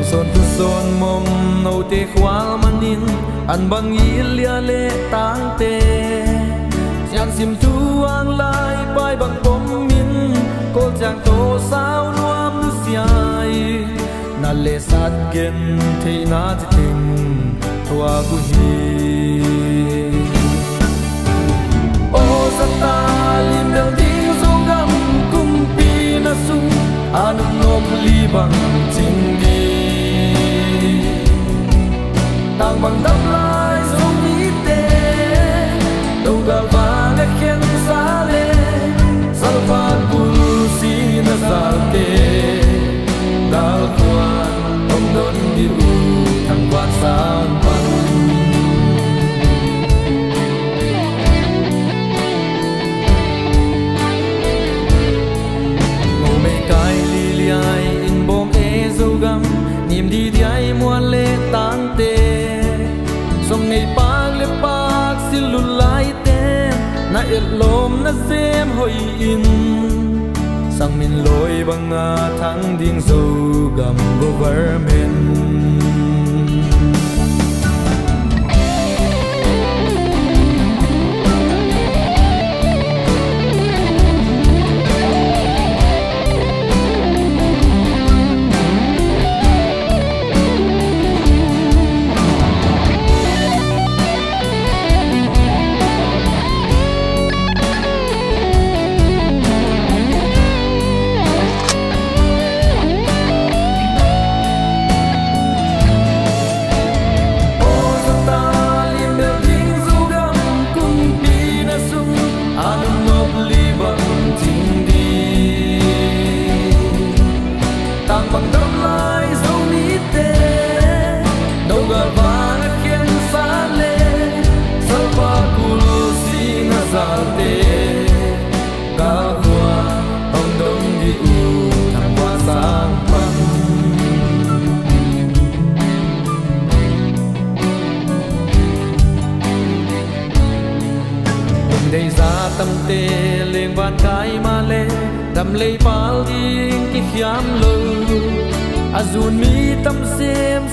son tu son mom no te khwal manin an bangi lia le tang te sian sim tu ang lai pai bang pom min kol chang to sao nuam nu siai na le sat gen the na tin tua gu hi o sata lim del ding zong gam kum pi na sung anum nom li bang ching di tang bang dam lai zong mi te đâu ga va le khen sa le sal fa bul si na sa te dal kwa ông don di u thang quan sang pan niềm đi đi ai muốn lệ tang tê sông ngày bạc lệ bạc xin lùn lại tê na ít lom na xem hồi in sang min lối bằng thang điên dâu gầm government đầy ra tâm tê lên van cái ma lê đầm lấy bao điên cái khiam lơ azun mi tâm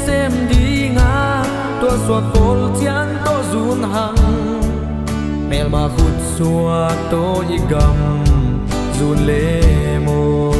xem đi nga tua suat kol chiang to zun hang mel ma khut suat to igam zun le mo